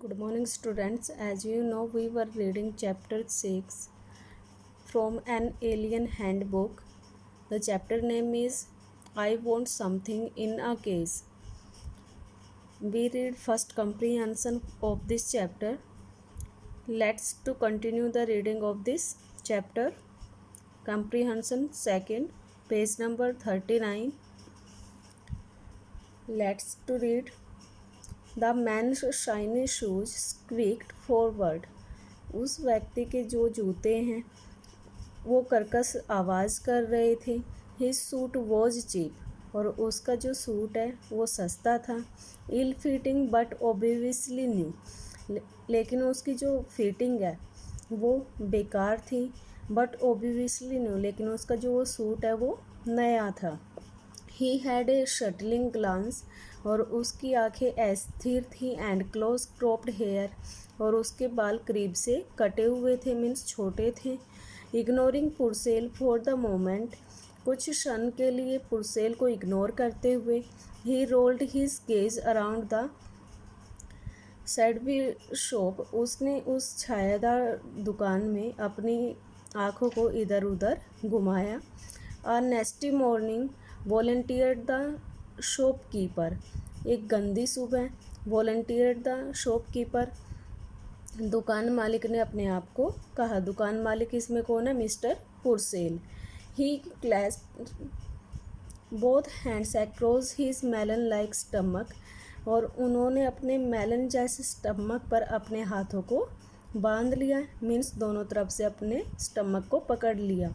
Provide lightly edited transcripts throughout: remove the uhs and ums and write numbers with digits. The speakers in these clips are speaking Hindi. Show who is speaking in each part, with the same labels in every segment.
Speaker 1: Good morning, students. As you know, we were reading chapter 6 from an alien handbook. The chapter name is I Want Something in a Case. We read first comprehension of this chapter. Let's to continue the reading of this chapter. Comprehension second, page number 39. Let's to read. The man's shiny shoes squeaked forward. उस व्यक्ति के जो जूते हैं वो कर्कश आवाज़ कर रहे थे। हिज सूट वॉज चीप और उसका जो सूट है वो सस्ता था। Ill fitting but obviously new, लेकिन उसकी जो फिटिंग है वो बेकार थी। बट ओबियसली न्यू, लेकिन उसका जो वो सूट है वो नया था। He had a shuttling glance, और उसकी आंखें अस्थिर थी। एंड क्लोज क्रॉप्ड हेयर, और उसके बाल करीब से कटे हुए थे, मीन्स छोटे थे। Ignoring Purcell for the moment, कुछ क्षण के लिए पुरसेल को इग्नोर करते हुए। He rolled his gaze around the sandwich shop, उसने उस छायादार दुकान में अपनी आँखों को इधर उधर घुमाया। अ नेस्टी मॉर्निंग वॉलंटियर्ड द शॉपकीपर, एक गंदी सुबह। वॉलंटियर्ड द शॉपकीपर, दुकान मालिक ने अपने आप को कहा। दुकान मालिक इसमें कौन है? Mister Purcell. He clasped both hands across his melon like stomach, और उन्होंने अपने मेलन जैसे स्टमक पर अपने हाथों को बांध लिया, मीन्स दोनों तरफ से अपने स्टमक को पकड़ लिया।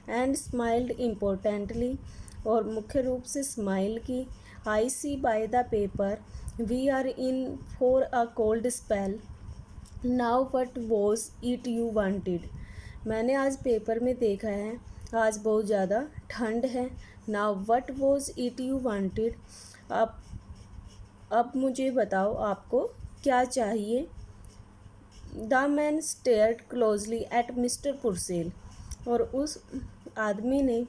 Speaker 1: एंड स्माइल्ड इम्पोर्टेंटली, और मुख्य रूप से स्माइल की। I see by the paper we are in for a cold spell, now what was it you wanted, मैंने आज पेपर में देखा है आज बहुत ज़्यादा ठंड है। Now what was it you wanted, अब मुझे बताओ आपको क्या चाहिए। The man stared closely at mister Purcell, और उस आदमी ने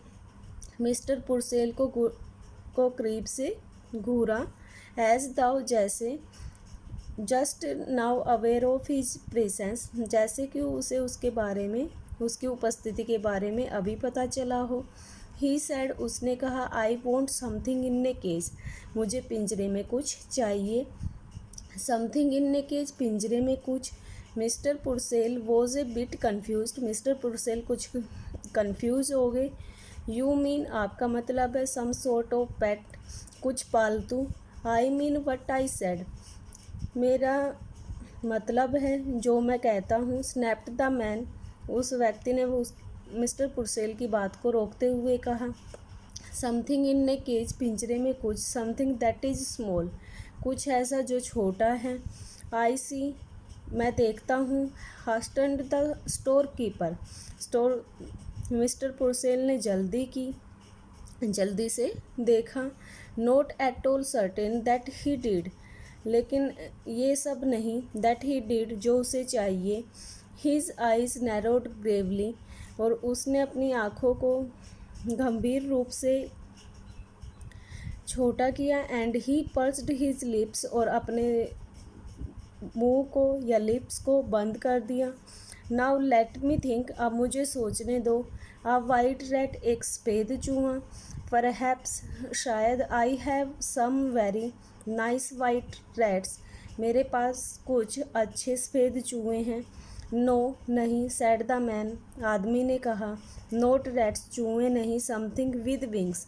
Speaker 1: मिस्टर पुरसेल को करीब से घूरा। एज दाउ, जैसे। Just now aware of his presence, जैसे कि उसे उसके बारे में, उसकी उपस्थिति के बारे में अभी पता चला हो। ही सैड, उसने कहा। I want something in a cage, मुझे पिंजरे में कुछ चाहिए। समथिंग इन ए केज, पिंजरे में कुछ। Mister Purcell was a bit confused, mister Purcell कुछ कन्फ्यूज हो गए। यू मीन, आपका मतलब है। सम सॉर्ट ऑफ पेट, कुछ पालतू। I mean what I said, मेरा मतलब है जो मैं कहता हूँ। स्नैप्ड द मैन, उस व्यक्ति ने उस मिस्टर पुरसेल की बात को रोकते हुए कहा। समथिंग इन ए केज, पिंजरे में कुछ। समथिंग दैट इज़ स्मॉल, कुछ ऐसा जो छोटा है। आई सी, मैं देखता हूँ। हास्टन्ड the store keeper, mister Purcell ने जल्दी से देखा। Note at all certain that he did, लेकिन ये सब नहीं। दैट ही डिड, जो उसे चाहिए। हिज आइज नैरोड ग्रेवली, और उसने अपनी आँखों को गंभीर रूप से छोटा किया। And he pursued his lips, और अपने मुंह को या लिप्स को बंद कर दिया। नाउ लेट मी थिंक, अब मुझे सोचने दो। अ वाइट रैट, एक सफ़ेद चूहा। परहैप्स, शायद। I have some very nice white rats, मेरे पास कुछ अच्छे सफ़ेद चूहे हैं। नो, नहीं। सैड द मैन, आदमी ने कहा। नोट रैट्स, चूहे नहीं। समथिंग विद विंग्स,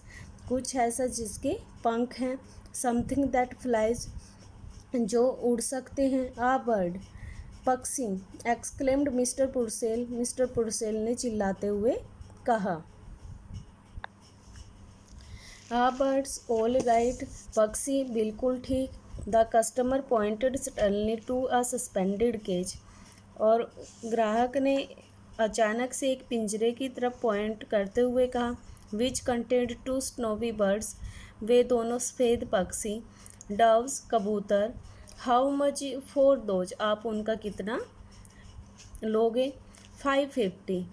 Speaker 1: कुछ ऐसा जिसके पंख हैं। समथिंग दैट फ्लाइज, जो उड़ सकते हैं। आ बर्ड, पक्षी। एक्सक्लेम्ड मिस्टर पुरसेल ने चिल्लाते हुए कहा। आ बर्ड्स, ऑल राइट, पक्षी बिल्कुल ठीक। The customer pointed suddenly to a suspended cage, और ग्राहक ने अचानक से एक पिंजरे की तरफ पॉइंट करते हुए कहा। विच कंटेंड टू स्नोवी बर्ड्स, वे दोनों सफ़ेद पक्षी। डव्स, कबूतर। हाउ मच फॉर दोज, आप उनका कितना लोगे। 550,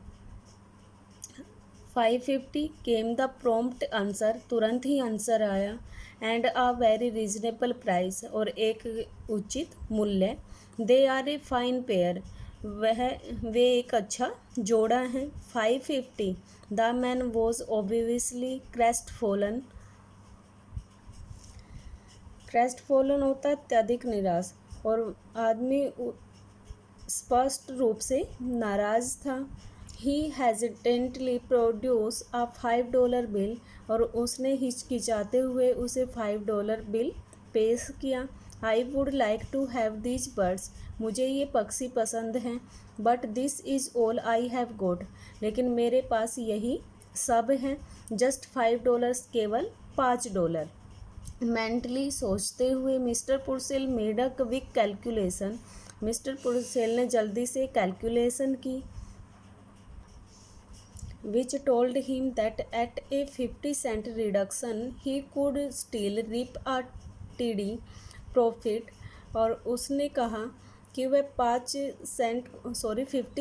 Speaker 1: 550 केम द प्रॉम्प्ट आंसर, तुरंत ही आंसर आया। And a very reasonable price, और एक उचित मूल्य। They are a fine pair, वे एक अच्छा जोड़ा है। 550। The man was obviously crestfallen होता है अत्यधिक निराश, और आदमी स्पष्ट रूप से नाराज था। He hesitantly produce a $5 bill, और उसने हिचकिचाते हुए उसे $5 बिल पेश किया। I would like to have these birds, मुझे ये पक्षी पसंद हैं। But this is all I have got, लेकिन मेरे पास यही सब हैं। जस्ट $5, केवल $5। मेंटली सोचते हुए mister Purcell made a quick calculation, mister Purcell ने जल्दी से कैलकुलेशन की, which told him that at a 50 cent reduction he could still reap a TD profit, और उसने कहा कि वह 50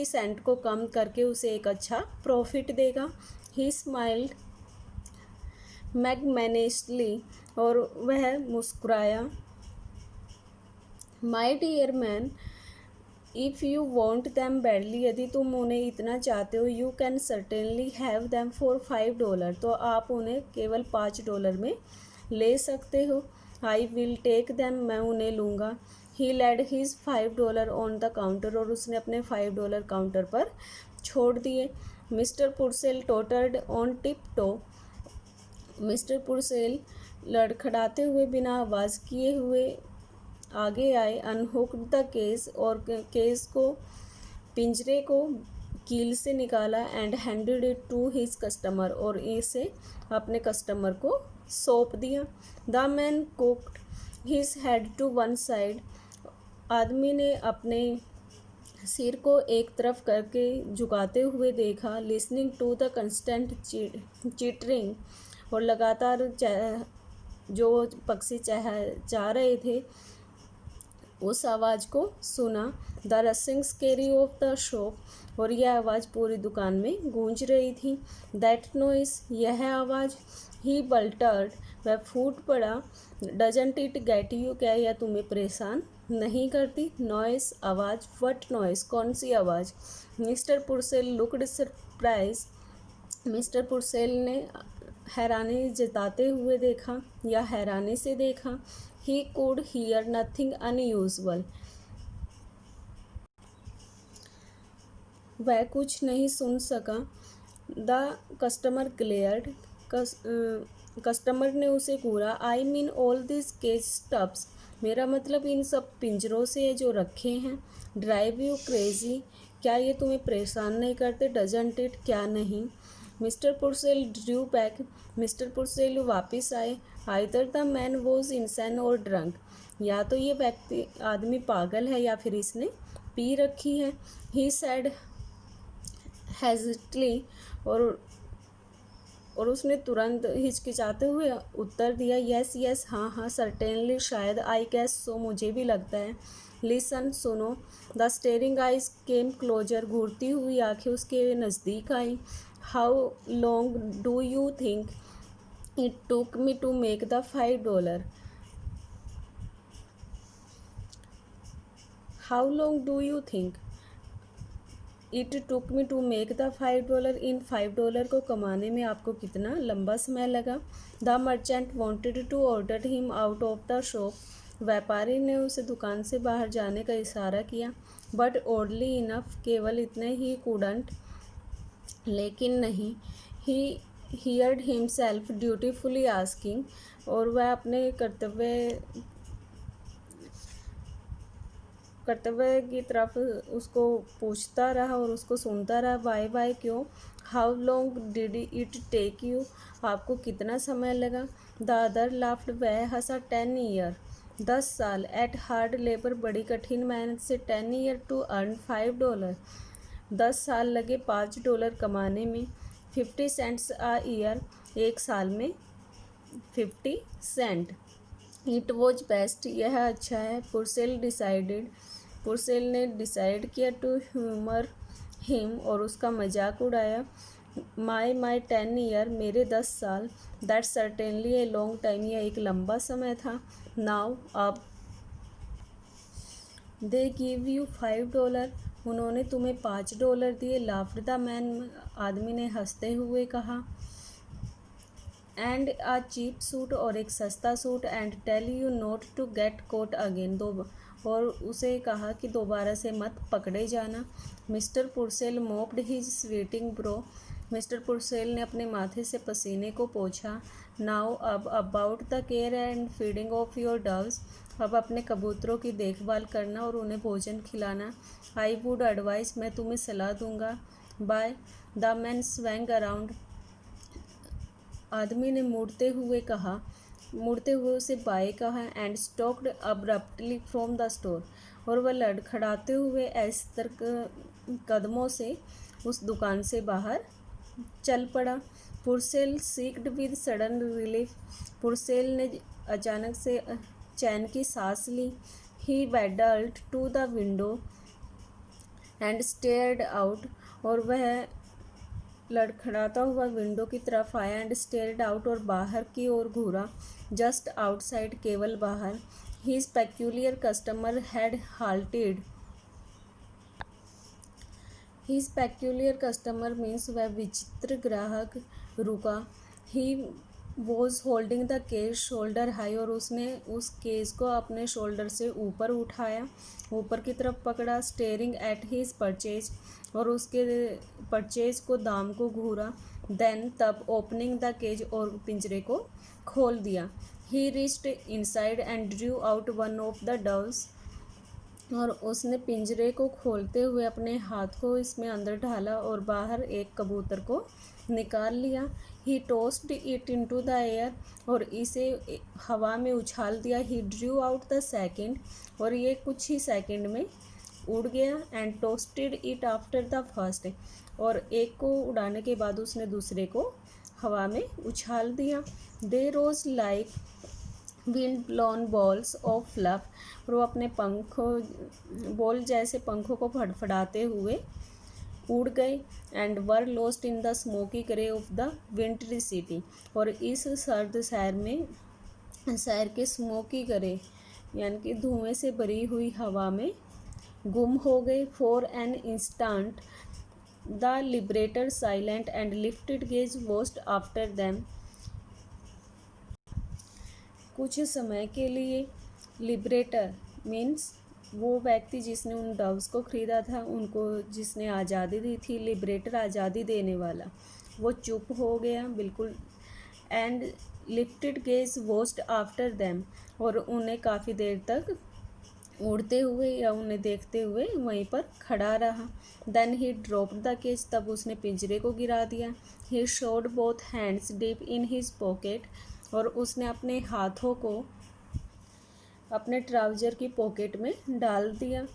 Speaker 1: सेंट को कम करके उसे एक अच्छा प्रॉफिट देगा। ही स्माइल्ड मैग्नेनिमसली, और वह मुस्कुराया। My dear man, if you want them badly, यदि तुम उन्हें इतना चाहते हो, you can certainly have them for $5, तो आप उन्हें केवल $5 में ले सकते हो। आई विल टेक दैम, मैं उन्हें लूँगा। He laid his $5 on the counter, और उसने अपने $5 काउंटर पर छोड़ दिए। Mister Purcell tottered on tiptoe, mister Purcell लड़खड़ाते हुए बिना आवाज़ किए हुए आगे आए। अनहुक्ड द केस, और केस को, पिंजरे को कील से निकाला। And handed it to his customer, और इसे अपने कस्टमर को सौंप दिया। The man cocked his head to one side, आदमी ने अपने सिर को एक तरफ करके झुकाते हुए देखा। Listening to the constant chittering, और लगातार जो पक्षी चाह रहे थे उस आवाज़ को सुना। The रसिंग scary of the shop, और यह आवाज़ पूरी दुकान में गूंज रही थी। दैट नॉइस, यह आवाज़। ही बल्टर्ड, वह फूट पड़ा। डजंट इट गेट यू, क्या यह तुम्हें परेशान नहीं करती? नॉइस, आवाज़। व्हाट नॉइस, कौन सी आवाज़? Mister पुर्सेल looked surprise, mister Purcell ने हैरानी जताते हुए देखा या हैरानी से देखा। He could hear nothing unusual, वह कुछ नहीं सुन सका। द कस्टमर ग्लेयर्ड, कस्टमर ने उसे घूरा। I mean all this cage stubs, मेरा मतलब इन सब पिंजरों से जो रखे हैं। ड्राइव यू क्रेजी, क्या ये तुम्हें परेशान नहीं करते? डजंट इट, क्या नहीं? मिस्टर पुर्सेल ड्रू बैक, मिस्टर पुर्सेल वापिस आए। आइदर द मैन वॉज इंसान और ड्रंक, या तो ये व्यक्ति आदमी पागल है या फिर इसने पी रखी है। ही सैड हेजिटली, और उसने तुरंत हिचकिचाते हुए उत्तर दिया। यस यस, हाँ हाँ, सर्टेनली, शायद, आई गेस सो, मुझे भी लगता है। लिसन, सुनो। The staring eyes came closer, घूरती हुई आंखें उसके नज़दीक आई। How long do you think it took me to make the $5? How long do you think it took me to make the $5? इन $5 को कमाने में आपको कितना लंबा समय लगा? The merchant wanted to order him out of the shop, व्यापारी ने उसे दुकान से बाहर जाने का इशारा किया। बट ओडली इनफ, केवल इतने ही कूडंट, लेकिन नहीं। ही हियर्ड हिमसेल्फ ड्यूटीफुली आस्किंग, और वह अपने कर्तव्य की तरफ उसको पूछता रहा और उसको सुनता रहा। वाई क्यों? How long did it take you, आपको कितना समय लगा? द अदर लाफ्ड, वह हंसा। 10 ईयर, 10 साल। एट हार्ड लेबर, बड़ी कठिन मेहनत से। 10 ईयर टू अर्न $5, 10 साल लगे $5 कमाने में। 50 सेंट्स आ ईयर, एक साल में 50 सेंट। इट वॉज बेस्ट, यह अच्छा है। पुर्सेल ने डिसाइड किया टू ह्यूमर हिम, और उसका मजाक उड़ाया। माई 10 ईयर, मेरे 10 साल। That certainly a long time, यह एक लंबा समय था। नाउ, अब। दे गिव यू $5, उन्होंने तुम्हें $5 दिए। लाफ्ड द मैन, आदमी ने हंसते हुए कहा। एंड आ चीप सूट, और एक सस्ता suit. And tell you not to get caught again, दो, और उसे कहा कि दोबारा से मत पकड़े जाना। Mister Purcell mopped his sweating brow, mister Purcell ने अपने माथे से पसीने को पोंछा। नाउ, अब, about the care and feeding of your doves, अब अपने कबूतरों की देखभाल करना और उन्हें भोजन खिलाना। आई वुड एडवाइस, मैं तुम्हें सलाह दूंगा। Bye. The man swang around, आदमी ने मुड़ते हुए उसे बाय कहा। And stalked abruptly from the store, और वह लड़खड़ाते हुए ऐसे कदमों से उस दुकान से बाहर चल पड़ा। Purcell sighed with sudden relief, Purcell ने अचानक से चैन की सांस ली। He waddled to the window and stared out, और वह लड़खड़ाता हुआ विंडो की तरफ आया। एंड स्टेयर्ड आउट, और बाहर की ओर घूरा। जस्ट आउटसाइड, केवल बाहर। His peculiar customer had halted, his peculiar customer means वह विचित्र ग्राहक रुका। He was holding the case shoulder high, और उसने उस केस को अपने शोल्डर से ऊपर उठाया, ऊपर की तरफ पकड़ा। स्टेयरिंग एट हिज परचेज, और उसके परचेज को, दाम को घूरा। देन, तब, ओपनिंग द केज, और पिंजरे को खोल दिया। He reached inside and drew out one of the doves, और उसने पिंजरे को खोलते हुए अपने हाथ को इसमें अंदर डाला और बाहर एक कबूतर को निकाल लिया। ही टोस्ड इट इनटू द एयर, और इसे हवा में उछाल दिया। ही ड्रू आउट द सेकंड, और ये कुछ ही सेकंड में उड़ गया। And toasted it after the first, और एक को उड़ाने के बाद उसने दूसरे को हवा में उछाल दिया। They rose like wind blown balls of fluff, और वो अपने पंखों, बॉल जैसे पंखों को फड़फड़ाते हुए उड़ गए। And were lost in the smoky grey of the wintry city, और इस सर्द शहर के स्मोकी ग्रे यानी कि धुएं से भरी हुई हवा में गुम हो गए। For an instant the liberator silent and lifted gauge watched after them, कुछ समय के लिए लिबरेटर मीन्स वो व्यक्ति जिसने उन डव्स को ख़रीदा था, उनको जिसने आज़ादी दी थी, लिबरेटर आज़ादी देने वाला, वो चुप हो गया बिल्कुल। And lifted gauge watched after them, और उन्हें काफ़ी देर तक उड़ते हुए या उन्हें देखते हुए वहीं पर खड़ा रहा। Then he dropped the cage, तब उसने पिंजरे को गिरा दिया। He shoved both hands deep in his pocket, और उसने अपने हाथों को अपने ट्राउज़र की पॉकेट में डाल दिया।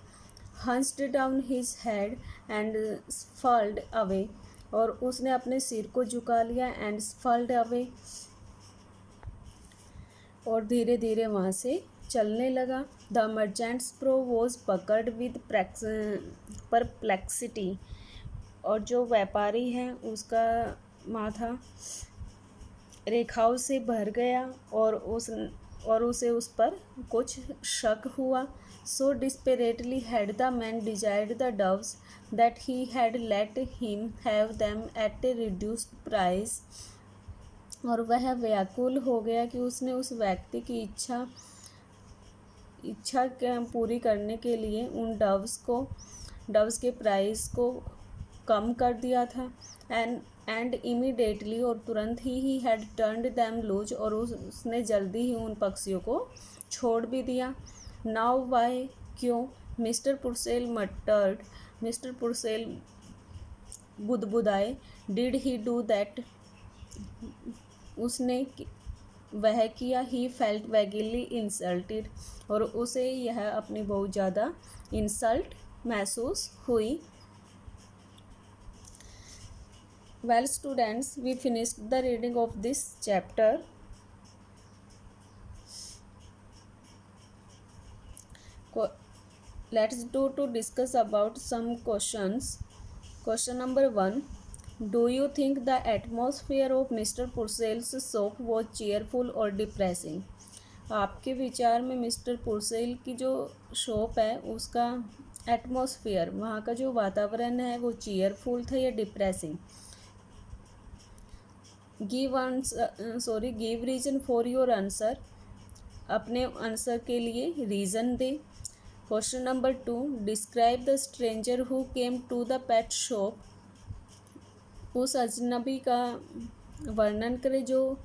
Speaker 1: Hunched down his head and shuffled away, और उसने अपने सिर को झुका लिया। एंड स्फल्ड अवे, और धीरे धीरे वहाँ से चलने लगा। द मर्चेंट्स प्रो वॉज पकड़ विद परप्लेक्सिटी, और जो व्यापारी है उसका माथा रेखाओं से भर गया, और उसे उस पर कुछ शक हुआ। So desperately had the man desired the doves that he had let him have them at a reduced price, और वह व्याकुल हो गया कि उसने उस व्यक्ति की इच्छा पूरी करने के लिए उन डव्स के प्राइस को कम कर दिया था। एंड इमीडिएटली, और तुरंत he had turned them loose, और उसने जल्दी ही उन पक्षियों को छोड़ भी दिया। नाउ वाई, क्यों? Mister Purcell muttered, mister Purcell बुदबुदाए। डिड ही डू दैट, उसने वह किया। ही फेल्ट वैगिली इंसल्टेड, और उसे यह अपनी बहुत ज़्यादा इंसल्ट महसूस हुई। Well students, we finished the reading of this chapter. Let's do to discuss about some questions. Question number 1. Do you think the atmosphere of mister Purcell's shop was cheerful और डिप्रेसिंग? आपके विचार में मिस्टर पुरसेल की जो शॉप है उसका एटमॉस्फेयर, वहाँ का जो वातावरण है वो चेयरफुल था या depressing? Give reason for your answer. अपने आंसर के लिए रीज़न दें। Question number 2, describe the stranger who came to the pet shop. उस अजनबी का वर्णन करें जो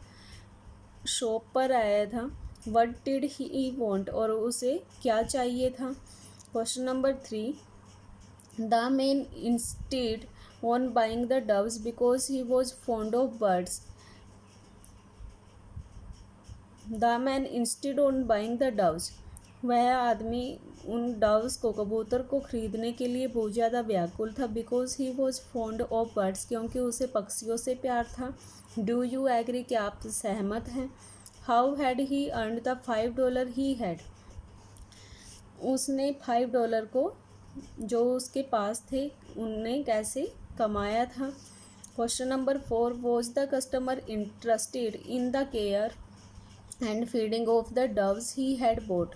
Speaker 1: शॉप पर आया था। व्हाट डिड ही वांट, और उसे क्या चाहिए था। Question number 3, the man instead on buying the doves because he was fond of birds. The man instead on buying the doves, वह आदमी उन डव्स को, कबूतर को खरीदने के लिए बहुत ज़्यादा व्याकुल था। Because he was fond of birds, क्योंकि उसे पक्षियों से प्यार था। डू यू एग्री, क्या आप सहमत हैं। How had he earn the $5 he had, उसने $5 को जो उसके पास थे उनने कैसे कमाया था। Question number 4, was the customer interested in the care and feeding of the doves he had boat.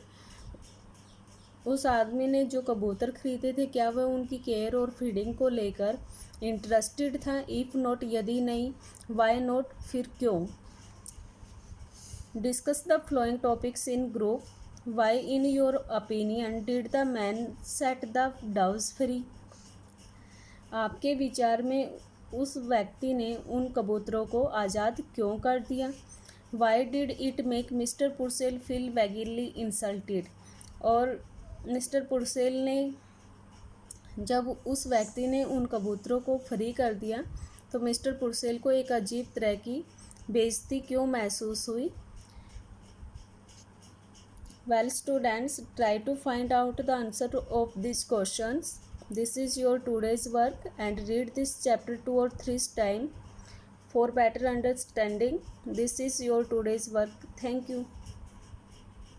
Speaker 1: उस आदमी ने जो कबूतर खरीदे थे, क्या वह उनकी केयर और फीडिंग को लेकर इंटरेस्टेड था। इफ़ नॉट, यदि नहीं, वाई नॉट, फिर क्यों। Discuss the flowing topics in group. Why in your opinion did the man set the doves free. आपके विचार में उस व्यक्ति ने उन कबूतरों को आज़ाद क्यों कर दिया। Why did it make mister Purcell feel vaguely insulted, और मिस्टर पुरसेल ने, जब उस व्यक्ति ने उन कबूतरों को फ्री कर दिया तो मिस्टर पुरसेल को एक अजीब तरह की बेइज्जती क्यों महसूस हुई। Well students, try to find out the answer of these questions. This is your today's work, and read this chapter 2 or 3 times for better understanding. This is your today's work. Thank you.